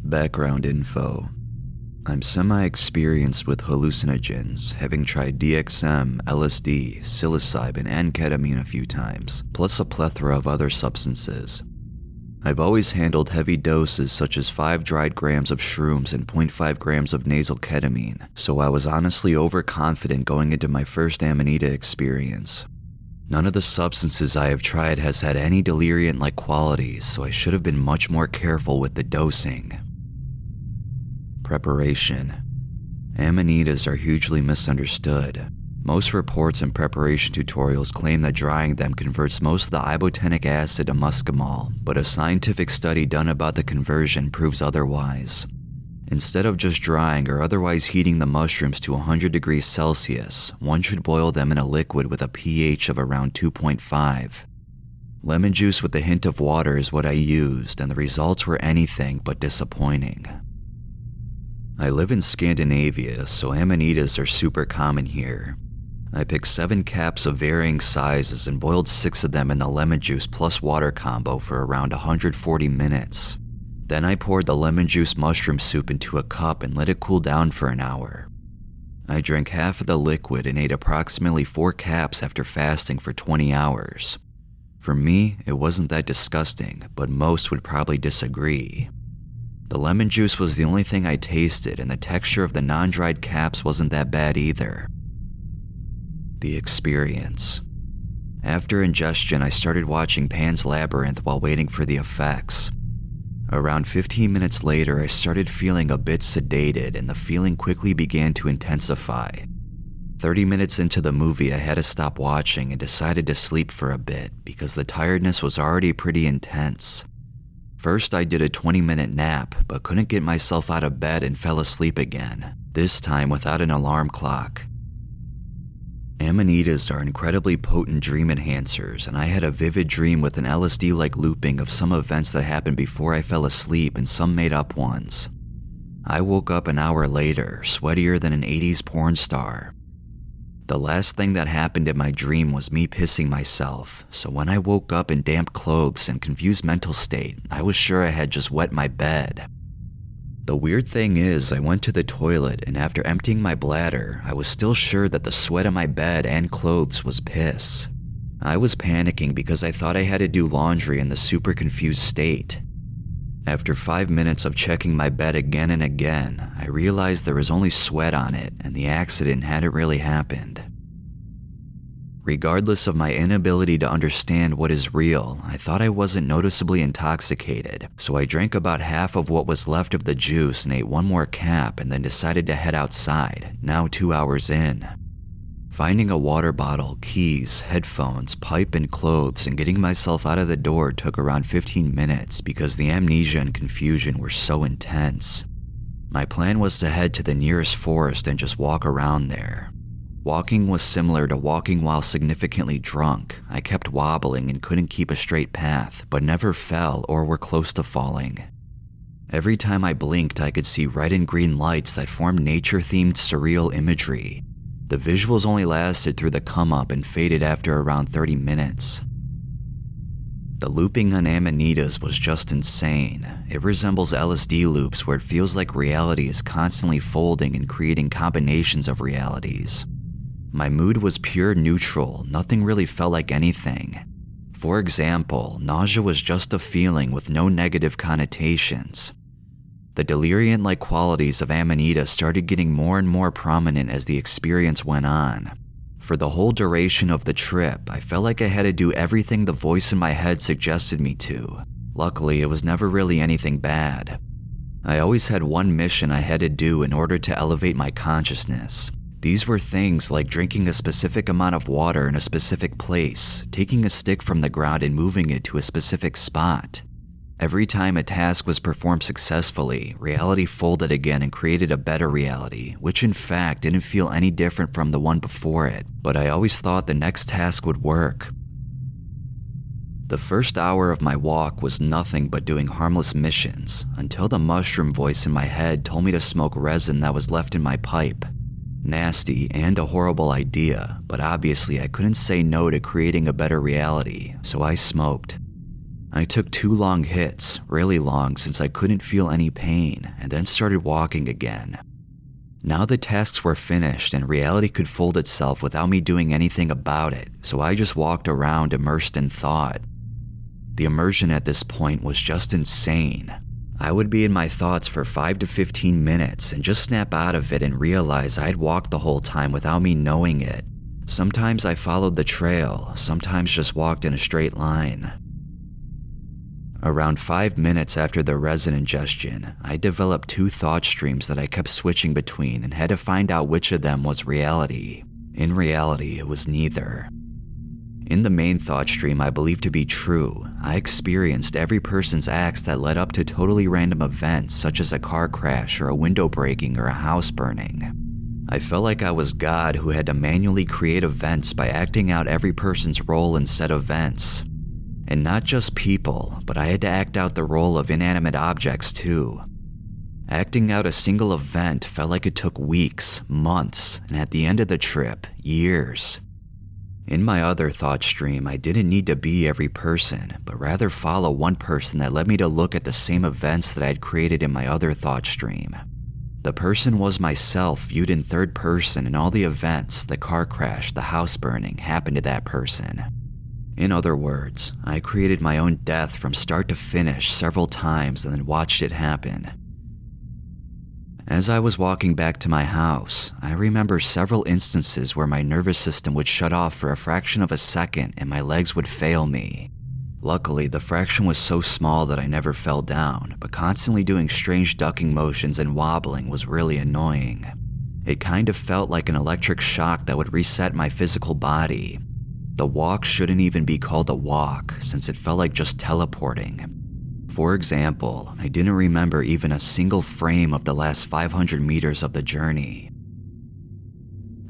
Background info. I'm semi-experienced with hallucinogens, having tried DXM, LSD, psilocybin, and ketamine a few times, plus a plethora of other substances. I've always handled heavy doses such as 5 dried grams of shrooms and 0.5 grams of nasal ketamine, so I was honestly overconfident going into my first Amanita experience. None of the substances I have tried has had any deliriant-like qualities, so I should have been much more careful with the dosing. Preparation. Amanitas are hugely misunderstood. Most reports and preparation tutorials claim that drying them converts most of the ibotenic acid to muscimol, but a scientific study done about the conversion proves otherwise. Instead of just drying or otherwise heating the mushrooms to 100 degrees Celsius, one should boil them in a liquid with a pH of around 2.5. Lemon juice with a hint of water is what I used, and the results were anything but disappointing. I live in Scandinavia, so amanitas are super common here. I picked 7 caps of varying sizes and boiled 6 of them in the lemon juice plus water combo for around 140 minutes. Then I poured the lemon juice mushroom soup into a cup and let it cool down for an hour. I drank half of the liquid and ate approximately 4 caps after fasting for 20 hours. For me, it wasn't that disgusting, but most would probably disagree. The lemon juice was the only thing I tasted, and the texture of the non-dried caps wasn't that bad either. The experience. After ingestion, I started watching Pan's Labyrinth while waiting for the effects. Around 15 minutes later, I started feeling a bit sedated, and the feeling quickly began to intensify. 30 minutes into the movie, I had to stop watching and decided to sleep for a bit because the tiredness was already pretty intense. First, I did a 20-minute nap, but couldn't get myself out of bed and fell asleep again, this time without an alarm clock. Amanitas are incredibly potent dream enhancers, and I had a vivid dream with an LSD-like looping of some events that happened before I fell asleep and some made-up ones. I woke up an hour later, sweatier than an 80s porn star. The last thing that happened in my dream was me pissing myself, so when I woke up in damp clothes and confused mental state, I was sure I had just wet my bed. The weird thing is, I went to the toilet, and after emptying my bladder, I was still sure that the sweat on my bed and clothes was piss. I was panicking because I thought I had to do laundry in the super confused state. After 5 minutes of checking my bed again and again, I realized there was only sweat on it, and the accident hadn't really happened. Regardless of my inability to understand what is real, I thought I wasn't noticeably intoxicated, so I drank about half of what was left of the juice and ate one more cap and then decided to head outside, now 2 hours in. Finding a water bottle, keys, headphones, pipe, and clothes and getting myself out of the door took around 15 minutes because the amnesia and confusion were so intense. My plan was to head to the nearest forest and just walk around there. Walking was similar to walking while significantly drunk. I kept wobbling and couldn't keep a straight path, but never fell or were close to falling. Every time I blinked, I could see red and green lights that formed nature-themed surreal imagery. The visuals only lasted through the come-up and faded after around 30 minutes. The looping on amanitas was just insane. It resembles LSD loops where it feels like reality is constantly folding and creating combinations of realities. My mood was pure neutral, nothing really felt like anything. For example, nausea was just a feeling with no negative connotations. The deliriant-like qualities of Amanita started getting more and more prominent as the experience went on. For the whole duration of the trip, I felt like I had to do everything the voice in my head suggested me to. Luckily, it was never really anything bad. I always had one mission I had to do in order to elevate my consciousness. These were things like drinking a specific amount of water in a specific place, taking a stick from the ground and moving it to a specific spot. Every time a task was performed successfully, reality folded again and created a better reality, which in fact didn't feel any different from the one before it, but I always thought the next task would work. The first hour of my walk was nothing but doing harmless missions, until the mushroom voice in my head told me to smoke resin that was left in my pipe. Nasty and a horrible idea, but obviously I couldn't say no to creating a better reality, so I smoked. I took 2 long hits, really long since I couldn't feel any pain, and then started walking again. Now the tasks were finished and reality could fold itself without me doing anything about it, so I just walked around immersed in thought. The immersion at this point was just insane. I would be in my thoughts for 5 to 15 minutes and just snap out of it and realize I'd walked the whole time without me knowing it. Sometimes I followed the trail, sometimes just walked in a straight line. Around 5 minutes after the resin ingestion, I developed 2 thought streams that I kept switching between and had to find out which of them was reality. In reality, it was neither. In the main thought stream I believed to be true, I experienced every person's acts that led up to totally random events such as a car crash or a window breaking or a house burning. I felt like I was God who had to manually create events by acting out every person's role in said events. And not just people, but I had to act out the role of inanimate objects too. Acting out a single event felt like it took weeks, months, and at the end of the trip, years. In my other thought stream, I didn't need to be every person, but rather follow one person that led me to look at the same events that I had created in my other thought stream. The person was myself viewed in third person, and all the events, the car crash, the house burning, happened to that person. In other words, I created my own death from start to finish several times and then watched it happen. As I was walking back to my house, I remember several instances where my nervous system would shut off for a fraction of a second and my legs would fail me. Luckily, the fraction was so small that I never fell down, but constantly doing strange ducking motions and wobbling was really annoying. It kind of felt like an electric shock that would reset my physical body. The walk shouldn't even be called a walk, since it felt like just teleporting. For example, I didn't remember even a single frame of the last 500 meters of the journey.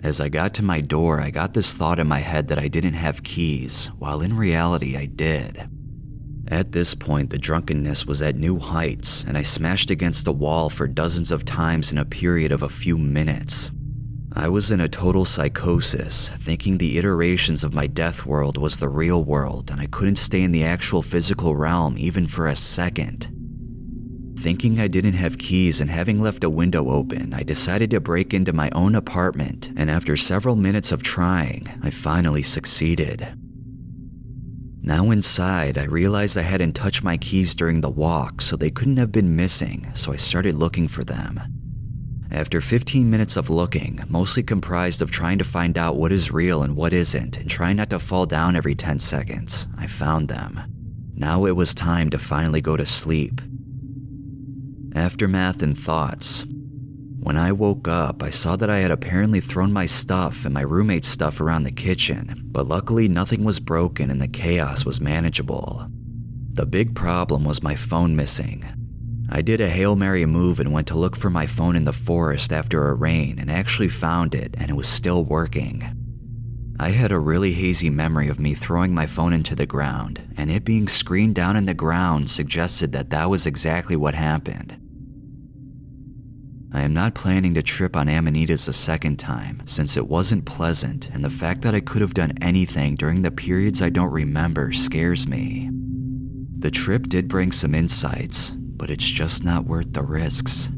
As I got to my door, I got this thought in my head that I didn't have keys, while in reality I did. At this point, the drunkenness was at new heights, and I smashed against a wall for dozens of times in a period of a few minutes. I was in a total psychosis, thinking the iterations of my death world was the real world and I couldn't stay in the actual physical realm even for a second. Thinking I didn't have keys and having left a window open, I decided to break into my own apartment, and after several minutes of trying, I finally succeeded. Now inside, I realized I hadn't touched my keys during the walk, so they couldn't have been missing, so I started looking for them. After 15 minutes of looking, mostly comprised of trying to find out what is real and what isn't, and trying not to fall down every 10 seconds, I found them. Now it was time to finally go to sleep. Aftermath and thoughts. When I woke up, I saw that I had apparently thrown my stuff and my roommate's stuff around the kitchen, but luckily nothing was broken and the chaos was manageable. The big problem was my phone missing. I did a Hail Mary move and went to look for my phone in the forest after a rain and actually found it, and it was still working. I had a really hazy memory of me throwing my phone into the ground, and it being screened down in the ground suggested that that was exactly what happened. I am not planning to trip on Amanita's a second time, since it wasn't pleasant, and the fact that I could have done anything during the periods I don't remember scares me. The trip did bring some insights, but it's just not worth the risks.